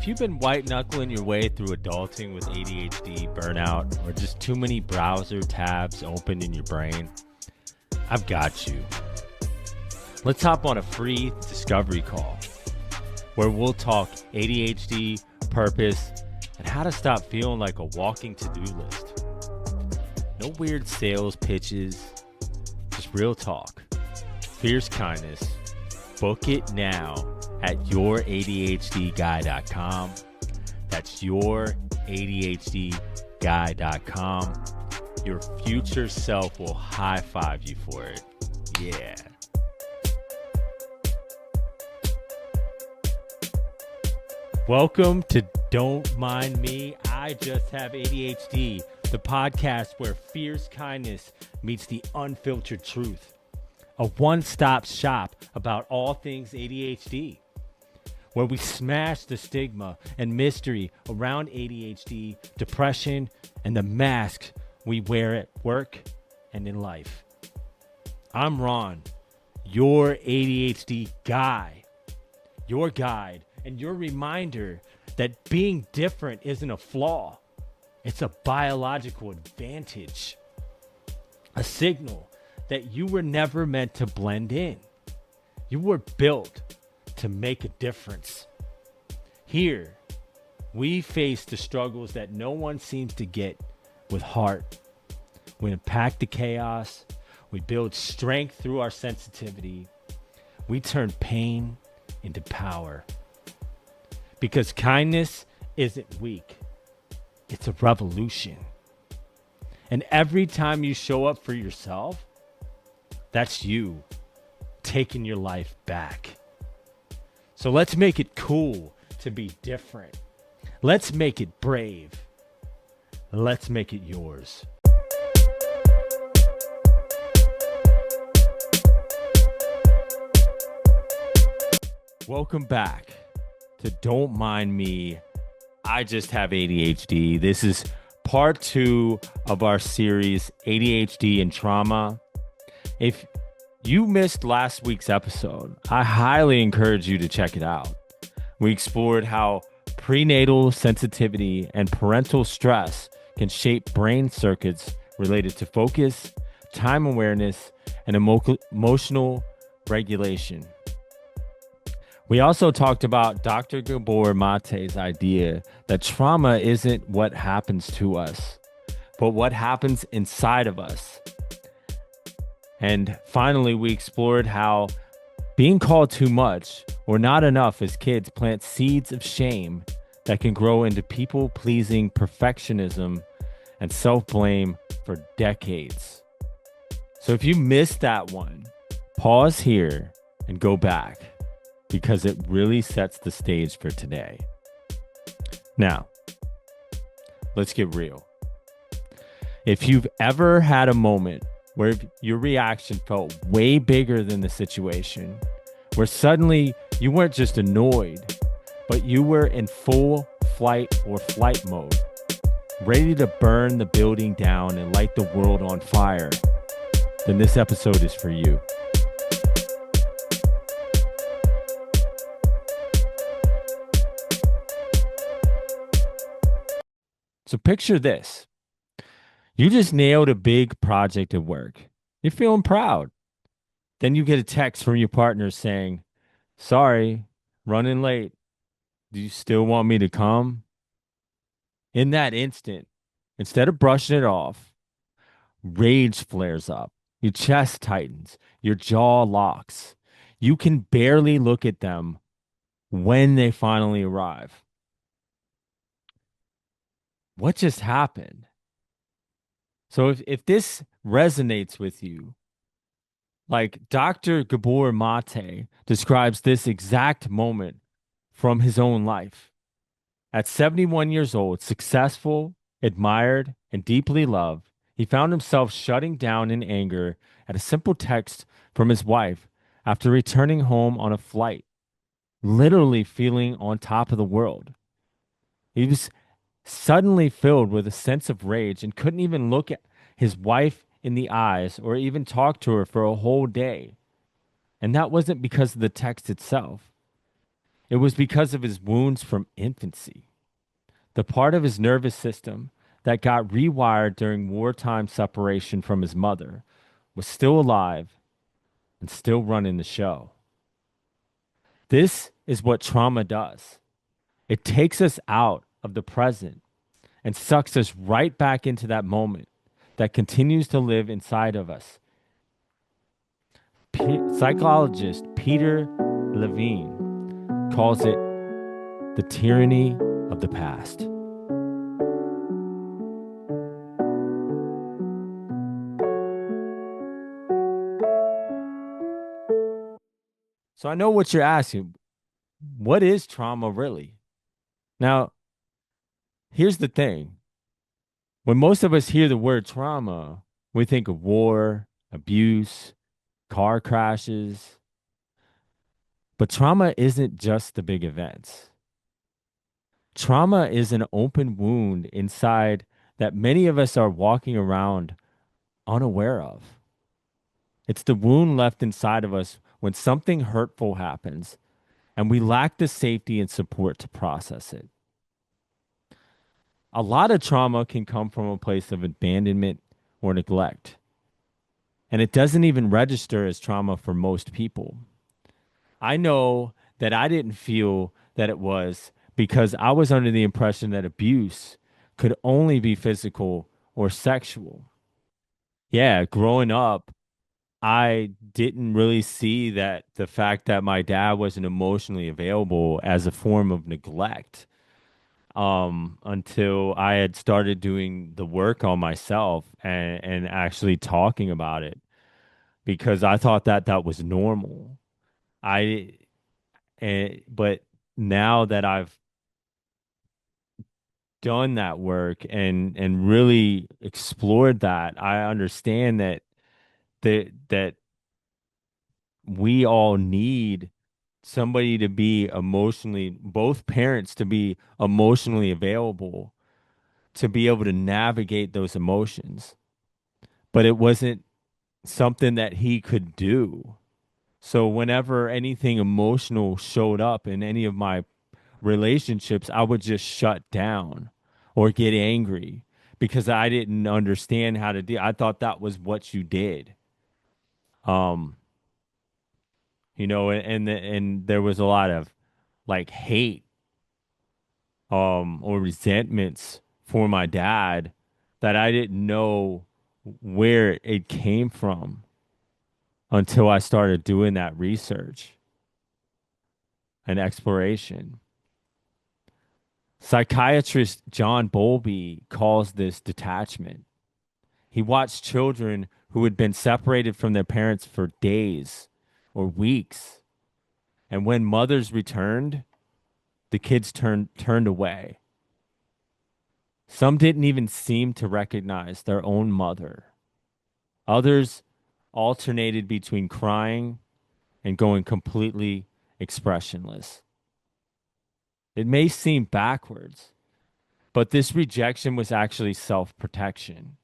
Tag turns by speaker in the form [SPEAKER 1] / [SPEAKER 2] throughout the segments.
[SPEAKER 1] If you've been white knuckling your way through adulting with ADHD, burnout, or just too many browser tabs open in your brain, I've got you. Let's hop on a free discovery call where we'll talk ADHD, purpose, and how to stop feeling like a walking to-do list. No weird sales pitches, just real talk. Fierce kindness. Book it now at youradhdguy.com. That's youradhdguy.com. Your future self will high five you for it. Yeah. Welcome to Don't Mind Me, I Just Have ADHD, the podcast where fierce kindness meets the unfiltered truth. A one-stop shop about all things ADHD, where we smash the stigma and mystery around ADHD, depression, and the masks we wear at work and in life. I'm Ron, your ADHD guy, your guide, and your reminder that being different isn't a flaw. It's a biological advantage, a signal that you were never meant to blend in. You were built to make a difference. Here, we face the struggles that no one seems to get with heart. We unpack the chaos. We build strength through our sensitivity. We turn pain into power. Because kindness isn't weak. It's a revolution. And every time you show up for yourself, that's you taking your life back. So let's make it cool to be different. Let's make it brave. Let's make it yours. Welcome back to Don't Mind Me, I Just Have ADHD. This is part 2 of our series, ADHD and Trauma. If you missed last week's episode, I highly encourage you to check it out. We explored how prenatal sensitivity and parental stress can shape brain circuits related to focus, time awareness, and emotional regulation. We also talked about Dr. Gabor Maté's idea that trauma isn't what happens to us, but what happens inside of us. And finally, we explored how being called too much or not enough as kids plant seeds of shame that can grow into people-pleasing perfectionism and self-blame for decades. So if you missed that one, pause here and go back because it really sets the stage for today. Now, let's get real. If you've ever had a moment where your reaction felt way bigger than the situation, where suddenly you weren't just annoyed, but you were in full flight or flight mode, ready to burn the building down and light the world on fire, then this episode is for you. So picture this. You just nailed a big project at work. You're feeling proud. Then you get a text from your partner saying, "Sorry, running late. Do you still want me to come?" In that instant, instead of brushing it off, rage flares up. Your chest tightens. Your jaw locks. You can barely look at them when they finally arrive. What just happened? So if this resonates with you, like Dr. Gabor Maté describes this exact moment from his own life. At 71 years old, successful, admired, and deeply loved, he found himself shutting down in anger at a simple text from his wife after returning home on a flight, literally feeling on top of the world. He was suddenly filled with a sense of rage and couldn't even look at his wife in the eyes or even talk to her for a whole day. And that wasn't because of the text itself. It was because of his wounds from infancy. The part of his nervous system that got rewired during wartime separation from his mother was still alive and still running the show. This is what trauma does. It takes us out of the present and sucks us right back into that moment that continues to live inside of us. Psychologist Peter Levine calls it the tyranny of the past. So I know what you're asking. What is trauma really? Now, here's the thing. When most of us hear the word trauma, we think of war, abuse, car crashes. But trauma isn't just the big events. Trauma is an open wound inside that many of us are walking around unaware of. It's the wound left inside of us when something hurtful happens and we lack the safety and support to process it. A lot of trauma can come from a place of abandonment or neglect, and it doesn't even register as trauma for most people. I know that I didn't feel that it was because I was under the impression that abuse could only be physical or sexual. Yeah, growing up, I didn't really see that the fact that my dad wasn't emotionally available as a form of neglect until I had started doing the work on myself and actually talking about it because I thought that that was normal. I but now that I've done that work and really explored that, I understand that that we all need somebody to be emotionally, both parents to be emotionally available to be able to navigate those emotions. But it wasn't something that he could do. So whenever anything emotional showed up in any of my relationships, I would just shut down or get angry because I didn't understand how to do. I thought that was what you did. Um, and there was a lot of like hate or resentments for my dad that I didn't know where it came from until I started doing that research and exploration. Psychiatrist John Bowlby calls this detachment. He watched children who had been separated from their parents for days or weeks. And when mothers returned, the kids turned away. Some didn't even seem to recognize their own mother. Others alternated between crying and going completely expressionless. It may seem backwards, but this rejection was actually self protection.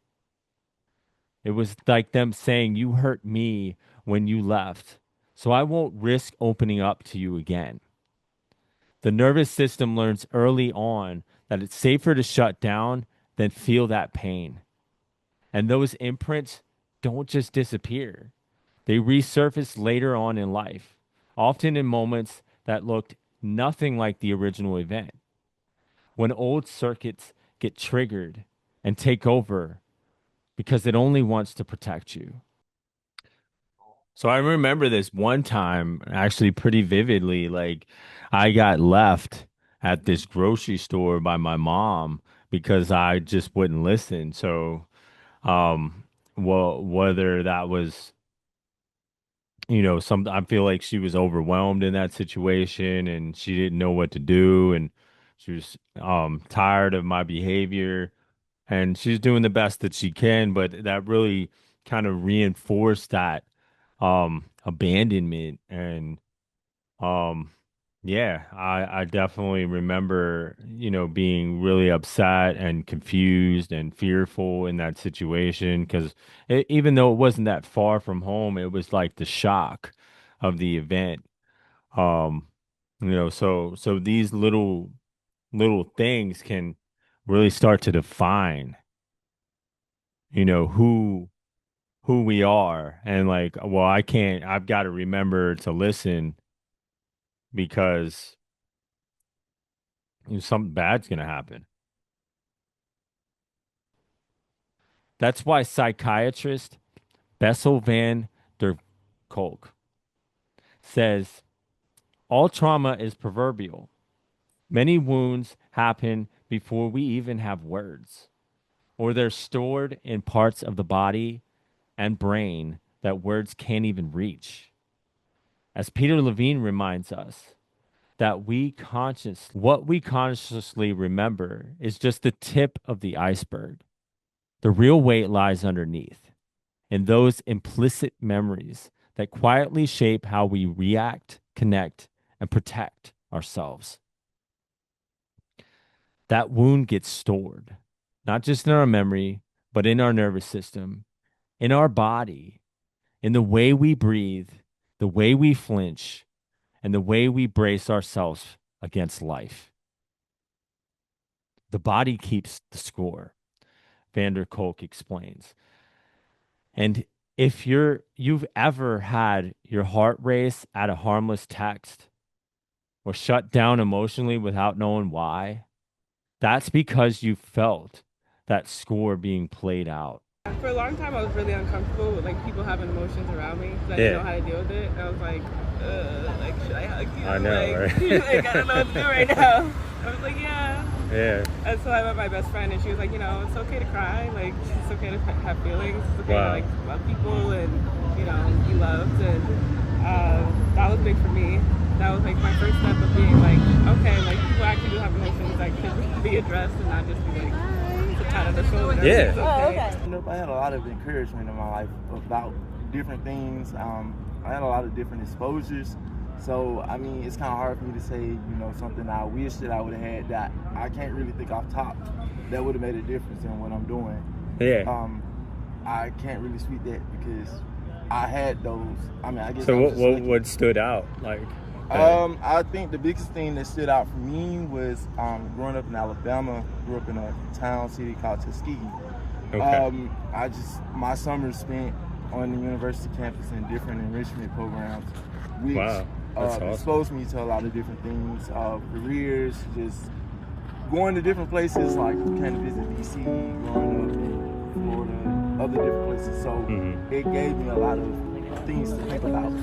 [SPEAKER 1] It was like them saying, "You hurt me when you left, so I won't risk opening up to you again." The nervous system learns early on that it's safer to shut down than feel that pain. And those imprints don't just disappear, they resurface later on in life, often in moments that looked nothing like the original event. When old circuits get triggered and take over because it only wants to protect you. So I remember this one time actually pretty vividly. Like I got left at this grocery store by my mom because I just wouldn't listen. So, well, whether that was, some I feel like she was overwhelmed in that situation and she didn't know what to do and she was tired of my behavior and she's doing the best that she can, but that really kind of reinforced that abandonment and um yeah, I definitely remember, being really upset and confused and fearful in that situation because even though it wasn't that far from home, it was like the shock of the event. Um So these little things can really start to define, who we are. And like, well, I've got to remember to listen because something bad's gonna happen. That's why psychiatrist Bessel van der Kolk says all trauma is proverbial. Many wounds happen before we even have words, or they're stored in parts of the body and brain that words can't even reach. As Peter Levine reminds us, that what we consciously remember is just the tip of the iceberg. The real weight lies underneath, in those implicit memories that quietly shape how we react, connect, and protect ourselves. That wound gets stored, not just in our memory, but in our nervous system, in our body, in the way we breathe, the way we flinch, and the way we brace ourselves against life. The body keeps the score, Vander Kolk explains. And if you've ever had your heart race at a harmless text or shut down emotionally without knowing why, that's because you felt that score being played out.
[SPEAKER 2] For a long time, I was really uncomfortable with like people having emotions around me because I didn't know how to deal with it. I was like, should I hug you?
[SPEAKER 1] I know,
[SPEAKER 2] like,
[SPEAKER 1] right?
[SPEAKER 2] like, I don't know what to do right now. I was like, yeah.
[SPEAKER 1] Yeah.
[SPEAKER 2] And so I met my best friend, and she was like, it's okay to cry. Like, it's okay to have feelings. It's okay to like love people and be loved. And that was big for me. That was like my first step of being like, okay, like people actually do have emotions that could be addressed and not just be like pat on the shoulder.
[SPEAKER 1] Yeah.
[SPEAKER 2] Okay. Oh, okay.
[SPEAKER 3] I had a lot of encouragement in my life about different things. I had a lot of different exposures. So, I mean, it's kind of hard for me to say, something I wish that I would have had that I can't really think off top that would have made a difference in what I'm doing.
[SPEAKER 1] Yeah.
[SPEAKER 3] I can't really speak that because I had those. I mean, I guess.
[SPEAKER 1] So what stood out? Like,
[SPEAKER 3] I think the biggest thing that stood out for me was growing up in Alabama. Grew up in a city called Tuskegee.
[SPEAKER 1] okay.
[SPEAKER 3] My summers spent on the university campus in different enrichment programs, which
[SPEAKER 1] Wow. That's awesome.
[SPEAKER 3] exposed me to a lot of different things, careers, just going to different places. Like came to visit DC, growing up in Florida, other different places. So it gave me a lot of things to think about.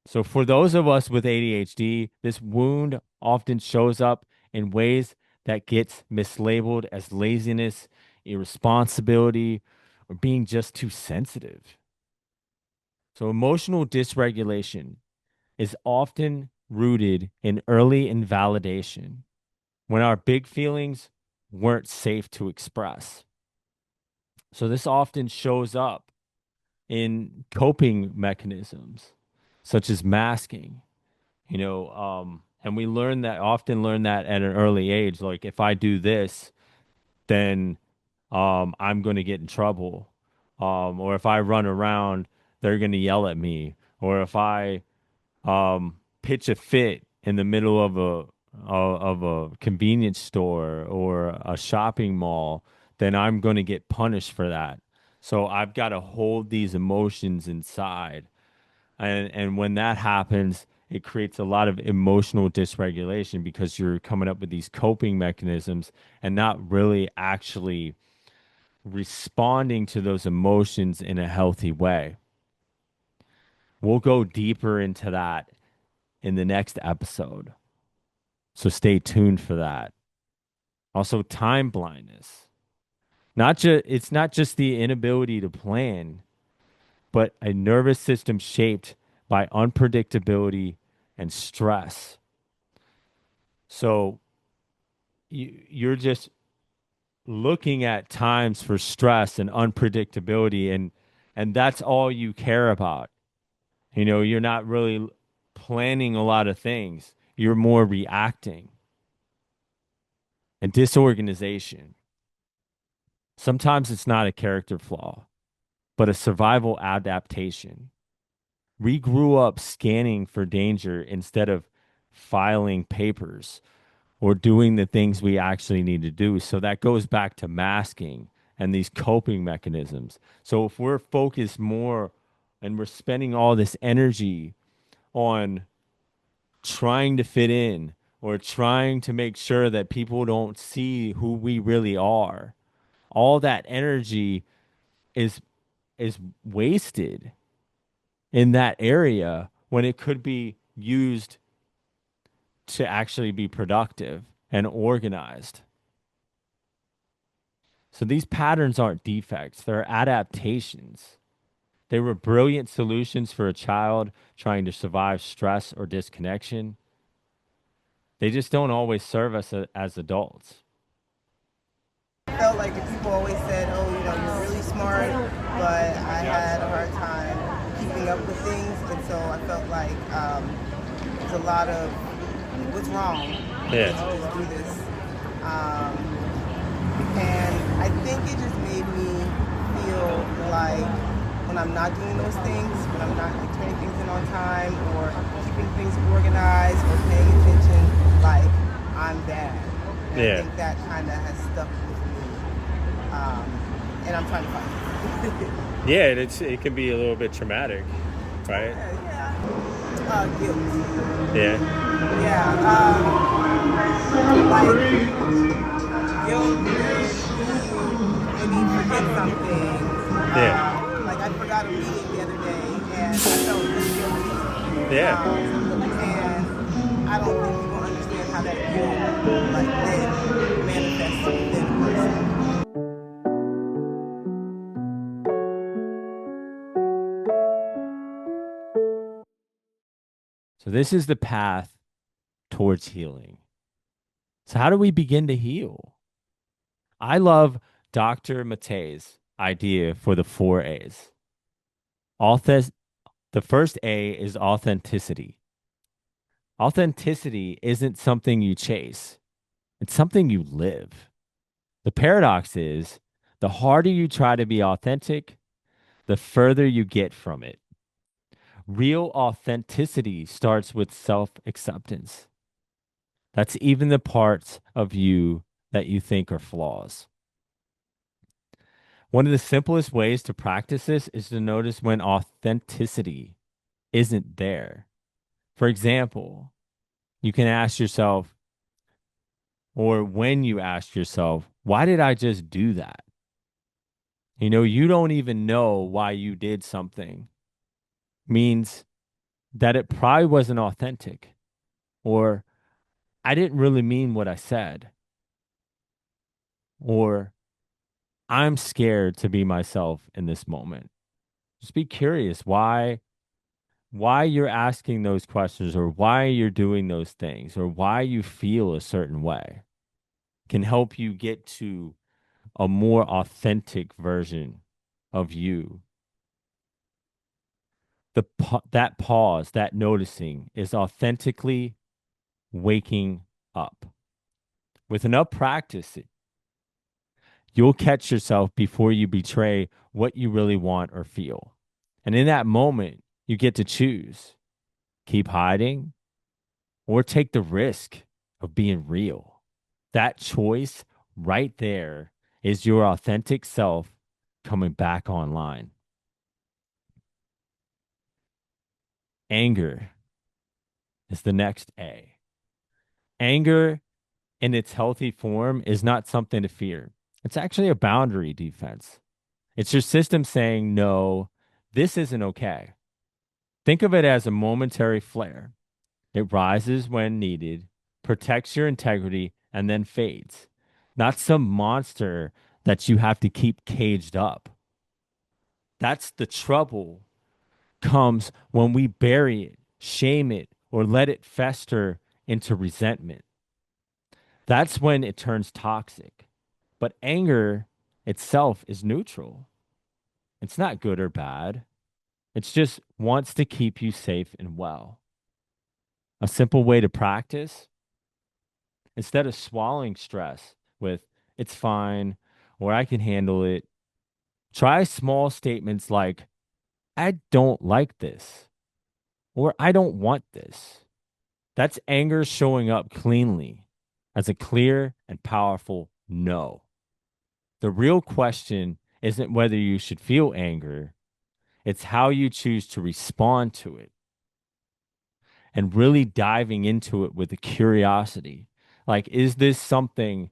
[SPEAKER 1] So for those of us with ADHD, this wound often shows up in ways that gets mislabeled as laziness, irresponsibility, or being just too sensitive. So emotional dysregulation is often rooted in early invalidation when our big feelings weren't safe to express. So this often shows up in coping mechanisms such as masking, and we often learn that at an early age. Like if I do this, then I'm going to get in trouble. Or if I run around, they're going to yell at me. Or if I pitch a fit in the middle of a convenience store or a shopping mall, then I'm going to get punished for that. So I've got to hold these emotions inside. And when that happens, it creates a lot of emotional dysregulation because you're coming up with these coping mechanisms and not really actually responding to those emotions in a healthy way. We'll go deeper into that in the next episode. So stay tuned for that. Also, time blindness. It's not just the inability to plan, but a nervous system shaped by unpredictability and stress. So you're just looking at times for stress and unpredictability, and that's all you care about. You're not really planning a lot of things. You're more reacting and disorganization. Sometimes it's not a character flaw, but a survival adaptation. We grew up scanning for danger instead of filing papers or doing the things we actually need to do. So that goes back to masking and these coping mechanisms. So if we're focused more and we're spending all this energy on trying to fit in or trying to make sure that people don't see who we really are, all that energy is is wasted in that area when it could be used to actually be productive and organized. So these patterns aren't defects, they're adaptations. They were brilliant solutions for a child trying to survive stress or disconnection. They just don't always serve us as adults.
[SPEAKER 4] I felt like if people always said, oh, you're really smart, but I had a hard time keeping up with things, and so I felt like there's a lot of, what's wrong?
[SPEAKER 1] Yeah.
[SPEAKER 4] Let's just do this. And I think it just made me feel like when I'm not doing those things, when I'm not like, turning things in on time or keeping things organized or paying attention, like I'm bad. And I think that kind of has stuck with me. And I'm trying to find it.
[SPEAKER 1] Yeah, it can be a little bit traumatic, right?
[SPEAKER 4] Yeah. Guilt.
[SPEAKER 1] Yeah.
[SPEAKER 4] Yeah. Like guilt when you maybe forget something. Like I forgot a meeting the other day and I felt really guilty.
[SPEAKER 1] Yeah.
[SPEAKER 4] And I don't think people understand how that guilt like then manifests within a person.
[SPEAKER 1] So this is the path towards healing. So how do we begin to heal? I love Dr. Maté's idea for the 4 A's. The first A is authenticity. Authenticity isn't something you chase. It's something you live. The paradox is the harder you try to be authentic, the further you get from it. Real authenticity starts with self-acceptance. That's even the parts of you that you think are flaws. One of the simplest ways to practice this is to notice when authenticity isn't there. For example, you can ask yourself, or when you ask yourself, why did I just do that? You don't even know why you did something. Means that it probably wasn't authentic, or I didn't really mean what I said, or I'm scared to be myself in this moment. Just be curious why you're asking those questions or why you're doing those things or why you feel a certain way can help you get to a more authentic version of you. That pause, that noticing is authentically waking up. With enough practice, you'll catch yourself before you betray what you really want or feel. And in that moment, you get to choose. Keep hiding or take the risk of being real. That choice right there is your authentic self coming back online. Anger is the next A. Anger in its healthy form is not something to fear. It's actually a boundary defense. It's your system saying, no, this isn't okay. Think of it as a momentary flare. It rises when needed, protects your integrity, and then fades. Not some monster that you have to keep caged up. That's the trouble comes when we bury it, shame it, or let it fester into resentment. That's when it turns toxic. But anger itself is neutral. It's not good or bad. It just wants to keep you safe and well. A simple way to practice, instead of swallowing stress with, it's fine, or I can handle it. Try small statements like, I don't like this, or I don't want this. That's anger showing up cleanly as a clear and powerful no. The real question isn't whether you should feel anger, it's how you choose to respond to it, and really diving into it with a curiosity. Like, is this something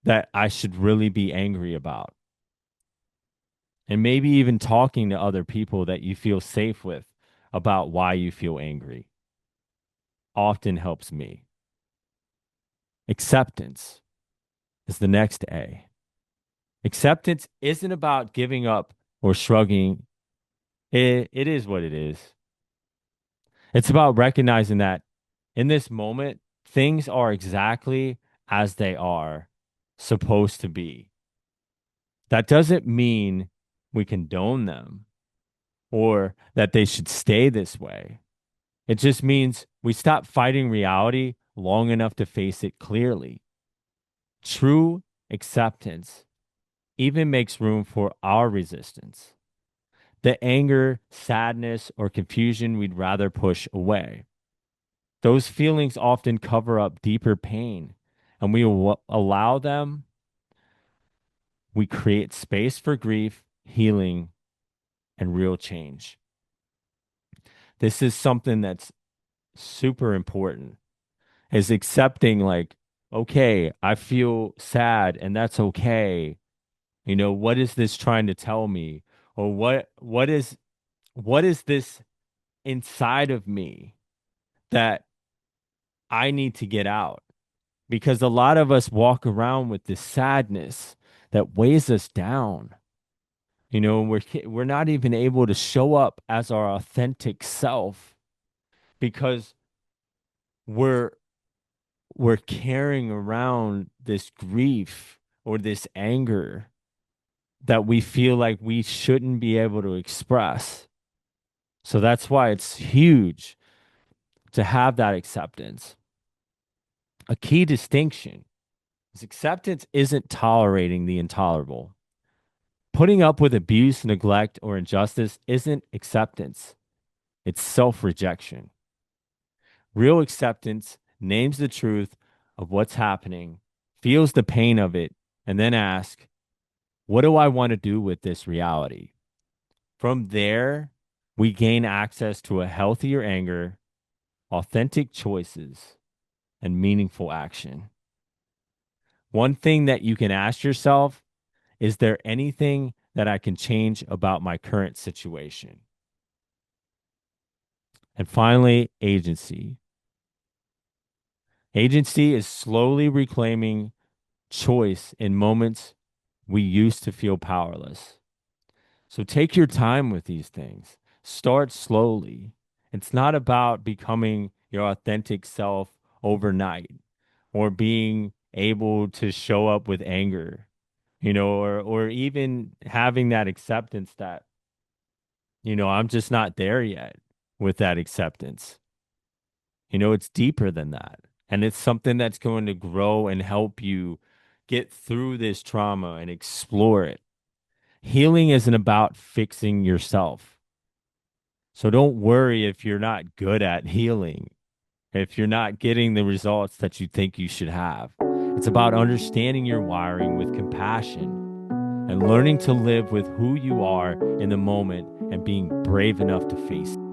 [SPEAKER 1] that I should really be angry about? And maybe even talking to other people that you feel safe with about why you feel angry often helps me. Acceptance is the next A. Acceptance isn't about giving up or shrugging. It is what it is. It's about recognizing that in this moment, things are exactly as they are supposed to be. That doesn't mean we condone them or that they should stay this way. It just means we stop fighting reality long enough to face it clearly. True acceptance even makes room for our resistance, the anger, sadness, or confusion we'd rather push away. Those feelings often cover up deeper pain, and allow them, we create space for grief, healing, and real change. This is something that's super important, is accepting, like, okay, I feel sad and that's okay. What is this trying to tell me? Or what is this inside of me that I need to get out? Because a lot of us walk around with this sadness that weighs us down. We're not even able to show up as our authentic self because we're we're carrying around this grief or this anger that we feel like we shouldn't be able to express. So that's why it's huge to have that acceptance. A key distinction is acceptance isn't tolerating the intolerable. Putting up with abuse, neglect, or injustice isn't acceptance, it's self rejection. Real acceptance names the truth of what's happening, feels the pain of it, and then asks, what do I want to do with this reality? From there, we gain access to a healthier anger, authentic choices, and meaningful action. One thing that you can ask yourself, is there anything that I can change about my current situation? And finally, agency. Agency is slowly reclaiming choice in moments we used to feel powerless. So take your time with these things. Start slowly. It's not about becoming your authentic self overnight or being able to show up with anger, or even having that acceptance that, I'm just not there yet with that acceptance. It's deeper than that. And it's something that's going to grow and help you get through this trauma and explore it. Healing isn't about fixing yourself. So don't worry if you're not good at healing, if you're not getting the results that you think you should have. It's about understanding your wiring with compassion and learning to live with who you are in the moment and being brave enough to face it.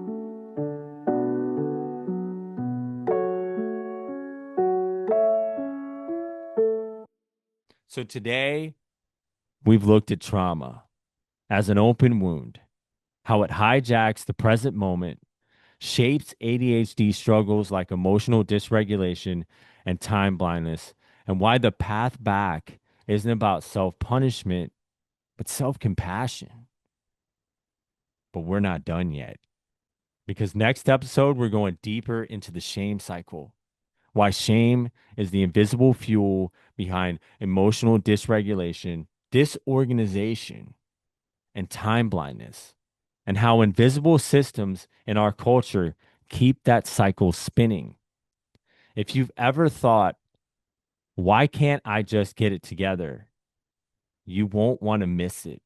[SPEAKER 1] So today, we've looked at trauma as an open wound, how it hijacks the present moment, shapes ADHD struggles like emotional dysregulation and time blindness, and why the path back isn't about self punishment, but self compassion. But we're not done yet, because next episode, we're going deeper into the shame cycle, why shame is the invisible fuel behind emotional dysregulation, disorganization, and time blindness, and how invisible systems in our culture keep that cycle spinning. If you've ever thought, why can't I just get it together? You won't want to miss it.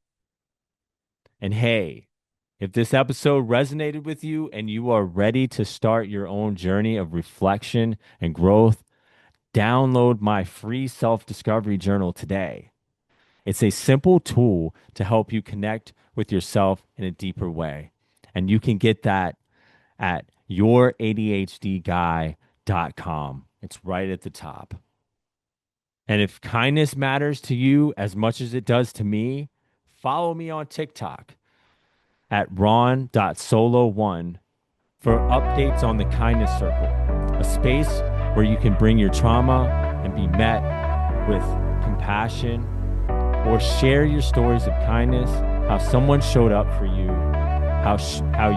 [SPEAKER 1] And hey, if this episode resonated with you and you are ready to start your own journey of reflection and growth, download my free self-discovery journal today. It's a simple tool to help you connect with yourself in a deeper way. And you can get that at youradhdguy.com. It's right at the top. And if kindness matters to you as much as it does to me, follow me on TikTok at ron.solo1 for updates on the Kindness Circle, a space where you can bring your trauma and be met with compassion, or share your stories of kindness, how someone showed up for you, how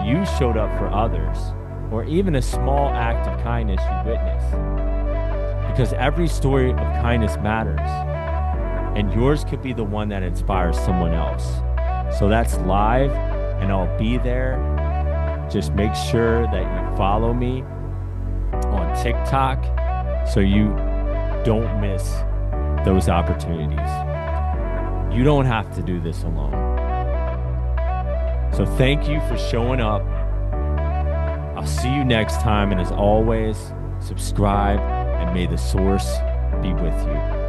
[SPEAKER 1] you showed up for others, or even a small act of kindness you witnessed. Because every story of kindness matters, and yours could be the one that inspires someone else. So that's live, and I'll be there. Just make sure that you follow me on TikTok so you don't miss those opportunities. You don't have to do this alone. So thank you for showing up. I'll see you next time. And as always, subscribe, and may the source be with you.